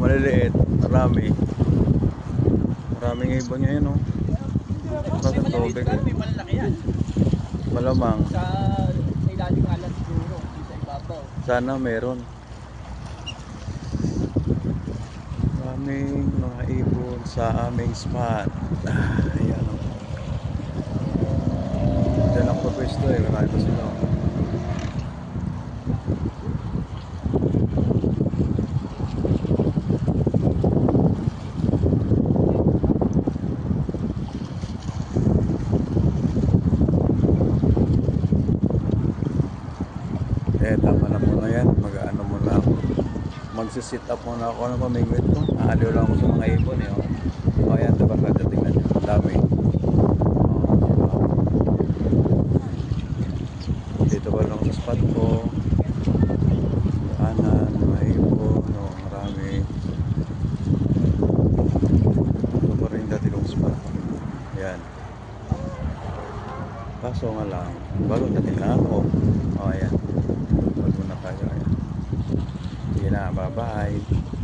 maliliit, marami. Maraming ibon ngayon, oh. Nasa tubig. May malalaki yan. Malamang. Sa ilalim nga lang siguro, sa ibabaw. Sana meron. Maraming mga ibon sa aming spot. Ayan, oh. Diyan ako pwesto eh. Marami pa sila, oh. Tama na muna yan. Mag-ano muna ako. Magsisit up muna ako ng pamingwit ko. Naaliw lang ako sa mga ibon eh. O yan, diba? Kada tingnan nyo. Dami. Dito ba lang sa spot ko. Kanan, mga ibon. Marami. Ito pa rin dati kong spot. Yan. Kaso nga lang. Bago dating na ako. O yan. Sige na, bye-bye.